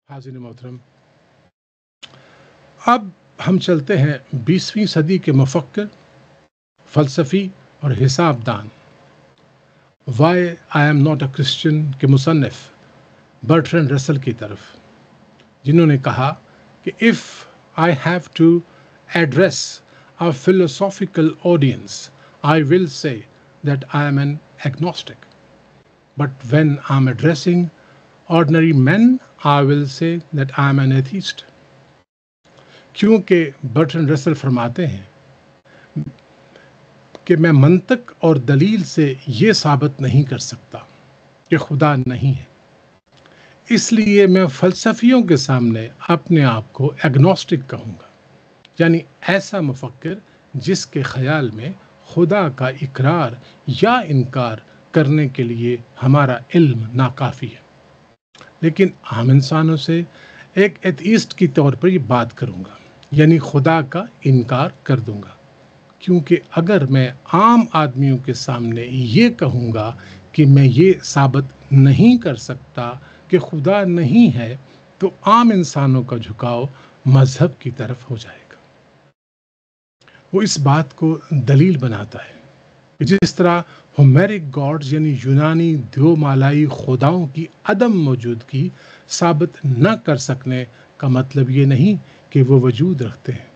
हाज़िर मोहतरम, अब हम चलते हैं 20वीं सदी के मुफक्किर, फ़लसफ़ी और हिसाबदान why I am not a Christian के मुसन्निफ़ बर्ट्रैंड रसल की तरफ, जिन्होंने कहा कि if I have to address a philosophical audience I will say that I am an agnostic, but when I am addressing ordinary men, I will say that I am an atheist. क्योंकि Bertrand Russell फरमाते हैं कि मैं मंतक और दलील से ये साबित नहीं कर सकता कि खुदा नहीं है, इसलिए मैं फ़लसफ़ियों के सामने अपने आप को एग्नोस्टिक कहूँगा, यानी ऐसा मुफक्किर जिसके ख़याल में खुदा का इकरार या इनकार करने के लिए हमारा इल्म नाकाफ़ी है। लेकिन आम इंसानों से एक एथीस्ट की तौर पर ये बात करूँगा, यानी खुदा का इनकार कर दूँगा, क्योंकि अगर मैं आम आदमियों के सामने ये कहूँगा कि मैं ये साबित नहीं कर सकता कि खुदा नहीं है, तो आम इंसानों का झुकाव मज़हब की तरफ हो जाएगा। वो इस बात को दलील बनाता है कि जिस तरह होमेरिक गॉड्स यानी यूनानी द्योमालाई खुदाओं की अदम मौजूदगी साबित न कर सकने का मतलब ये नहीं कि वो वजूद रखते हैं,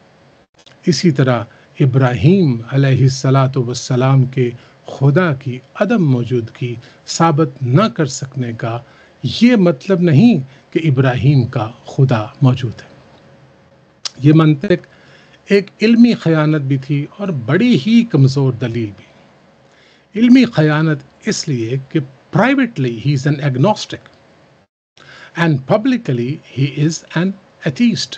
इसी तरह इब्राहीम अलैहिस्सलातु वस्सलाम के खुदा की अदम मौजूदगी साबित न कर सकने का ये मतलब नहीं कि इब्राहीम का खुदा मौजूद है। ये मंतिक एक इल्मी खयानत भी थी और बड़ी ही कमज़ोर दलील भी। इल्मी खयानत इसलिए कि privately he is an agnostic and publicly he is an atheist,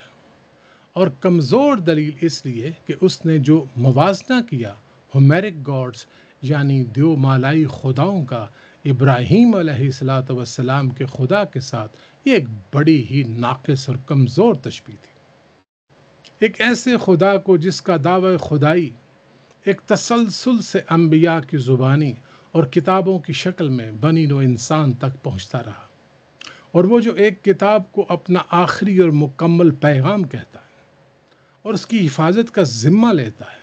और कमज़ोर दलील इसलिए कि उसने जो मुवाजना किया होमेरिक गॉड्स यानी द्योमालाई खुदाओं का इब्राहीम अलैहिस्सलातु वस्सलाम के खुदा के साथ, ये एक बड़ी ही नाक़िस और कमज़ोर तशबीह थी। एक ऐसे खुदा को जिसका दावा खुदाई एक तसलसल से अंबिया की ज़ुबानी और किताबों की शक्ल में बनी नो इंसान तक पहुँचता रहा, और वो जो एक किताब को अपना आखिरी और मुकम्मल पैगाम कहता है और उसकी हिफाजत का ज़िम्मा लेता है,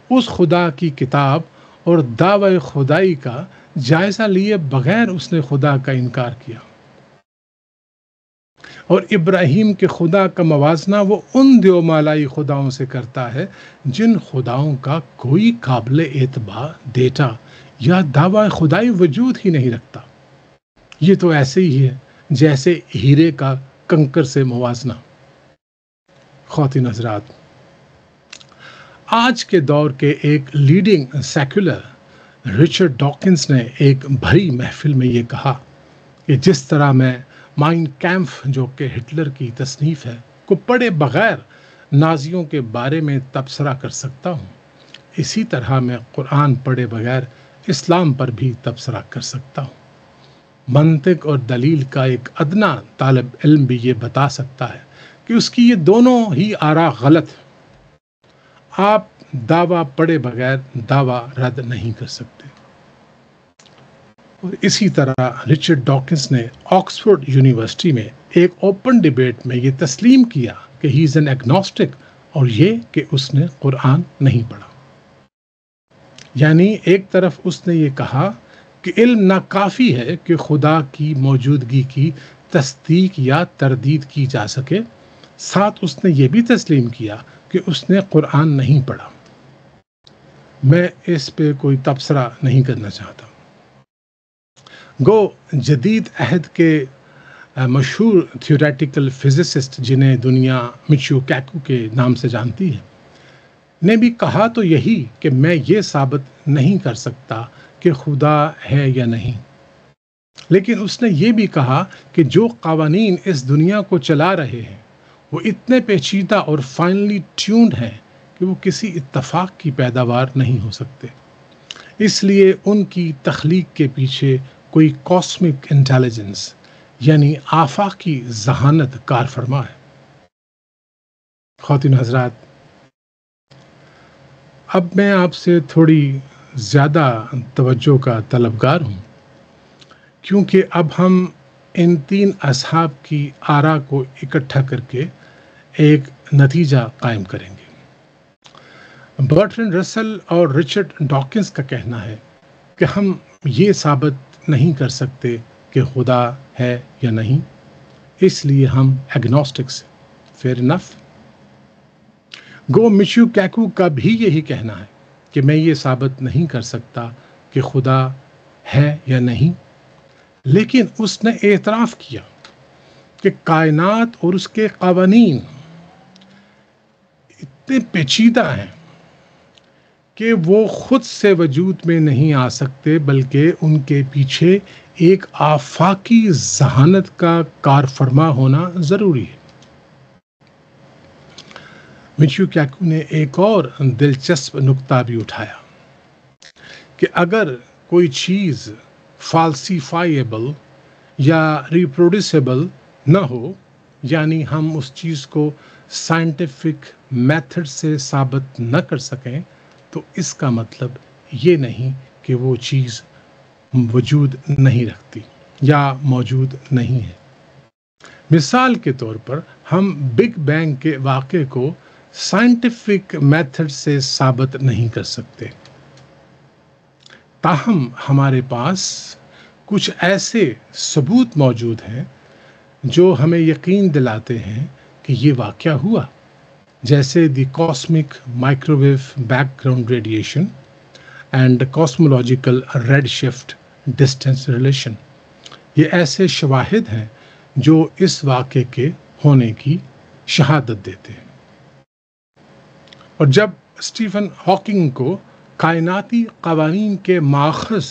उस खुदा की किताब और दावा खुदाई का जायज़ा लिए बगैर उसने खुदा का इनकार किया, और इब्राहीम के खुदा का मवाजना वो उन द्योमालाई खुदाओं से करता है जिन खुदाओं का कोई काबिल एतबार डेटा या दावा खुदाई वजूद ही नहीं रखता। ये तो ऐसे ही है जैसे हीरे का कंकर से मुवाजना। ख़वातीन हज़रात, आज के दौर के एक लीडिंग सेक्युलर रिचर्ड डॉकिंस ने एक भरी महफिल में ये कहा कि जिस तरह मैं माइन कैम्फ, जो कि हिटलर की तसनीफ़ है, को पढ़े बग़ैर नाज़ियों के बारे में तबसरा कर सकता हूँ, इसी तरह मैं कुरान पढ़े बग़ैर इस्लाम पर भी तबसरा कर सकता हूँ। मंतिक और दलील का एक अदना तालिब इल्म भी ये बता सकता है कि उसकी ये दोनों ही आरा गलत है। आप दावा पढ़े बग़ैर दावा रद्द नहीं कर सकते। और इसी तरह रिचर्ड डॉकिंस ने ऑक्सफोर्ड यूनिवर्सिटी में एक ओपन डिबेट में ये तस्लीम किया कि ही इज़ एन एग्नोस्टिक, और ये कि उसने कुरान नहीं पढ़ा। यानी एक तरफ उसने ये कहा कि इल्म नाकाफ़ी है कि खुदा की मौजूदगी की तस्दीक या तरदीद की जा सके, साथ उसने ये भी तस्लीम किया कि उसने कुरान नहीं पढ़ा। मैं इस पे कोई तबसरा नहीं करना चाहता। गो जदीद अहद के मशहूर थियोरेटिकल फिज़िसिस्ट, जिन्हें दुनिया मिचियो कैकू के नाम से जानती है, ने भी कहा तो यही कि मैं ये साबित नहीं कर सकता कि खुदा है या नहीं, लेकिन उसने ये भी कहा कि जो क़वानीन इस दुनिया को चला रहे हैं वो इतने पेचीदा और फाइनली ट्यून्ड हैं कि वो किसी इत्तफाक की पैदावार नहीं हो सकते, इसलिए उनकी तख्लीक के पीछे कोई कॉस्मिक इंटेलिजेंस यानी आफाकी ज़हानत कार फरमा है। ख़वातीन हज़रात, अब मैं आपसे थोड़ी ज़्यादा तवज्जो का तलबगार हूँ, क्योंकि अब हम ان تین اصحاب کی آرا کو اکٹھا کر کے ایک نتیجہ قائم کریں گے۔ برٹرینڈ رسل اور رچرڈ ڈاکنز کا کہنا ہے کہ ہم یہ ثابت نہیں کر سکتے کہ خدا ہے یا نہیں، اس لیے ہم ایگنوسٹکس۔ Fair enough. گو میشیو کیکو کا بھی یہی کہنا ہے کہ میں یہ ثابت نہیں کر سکتا کہ خدا ہے یا نہیں، لیکن اس نے اعتراف کیا کہ کائنات اور اس کے قوانین اتنے پیچیدہ ہیں کہ وہ خود سے وجود میں نہیں آ سکتے، بلکہ ان کے پیچھے ایک آفاقی ذہانت کا کار فرما ہونا ضروری ہے۔ میشیو کیکو نے ایک اور دلچسپ نکتہ بھی اٹھایا کہ اگر کوئی چیز فالسیفائیبل یا ریپروڈیوسیبل نہ ہو، یعنی ہم اس چیز کو سائنٹیفک میتھڈ سے ثابت نہ کر سکیں، تو اس کا مطلب یہ نہیں کہ وہ چیز وجود نہیں رکھتی یا موجود نہیں ہے۔ مثال کے طور پر ہم بگ بینگ کے واقعے کو سائنٹیفک میتھڈ سے ثابت نہیں کر سکتے، تاہم ہمارے پاس کچھ ایسے ثبوت موجود ہیں جو ہمیں یقین دلاتے ہیں کہ یہ واقعہ ہوا، جیسے the cosmic microwave background radiation and cosmological redshift distance relation. یہ ایسے شواہد ہیں جو اس واقعے کے ہونے کی شہادت دیتے ہیں۔ اور جب اسٹیفن ہاکنگ کو کائناتی قوانین کے ماخذ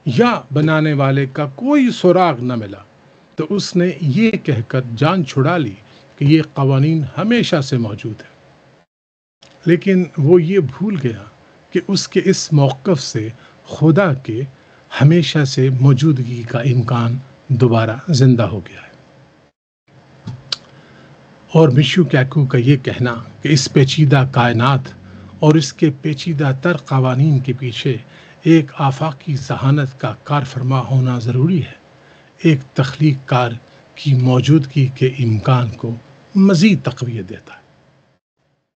یا بنانے والے کا کوئی سراغ نہ ملا، تو اس نے یہ کہہ کر جان چھڑا لی کہ یہ قوانین ہمیشہ سے موجود ہیں، لیکن وہ یہ بھول گیا کہ اس کے اس موقف سے خدا کے ہمیشہ سے موجودگی کا امکان دوبارہ زندہ ہو گیا ہے۔ اور میشیو کیکو کا یہ کہنا کہ اس پیچیدہ کائنات اور اس کے پیچیدہ تر قوانین کے پیچھے ایک آفاقی ذہانت کا کار فرما ہونا ضروری ہے، ایک تخلیق کار کی موجودگی کے امکان کو مزید تقویت دیتا ہے۔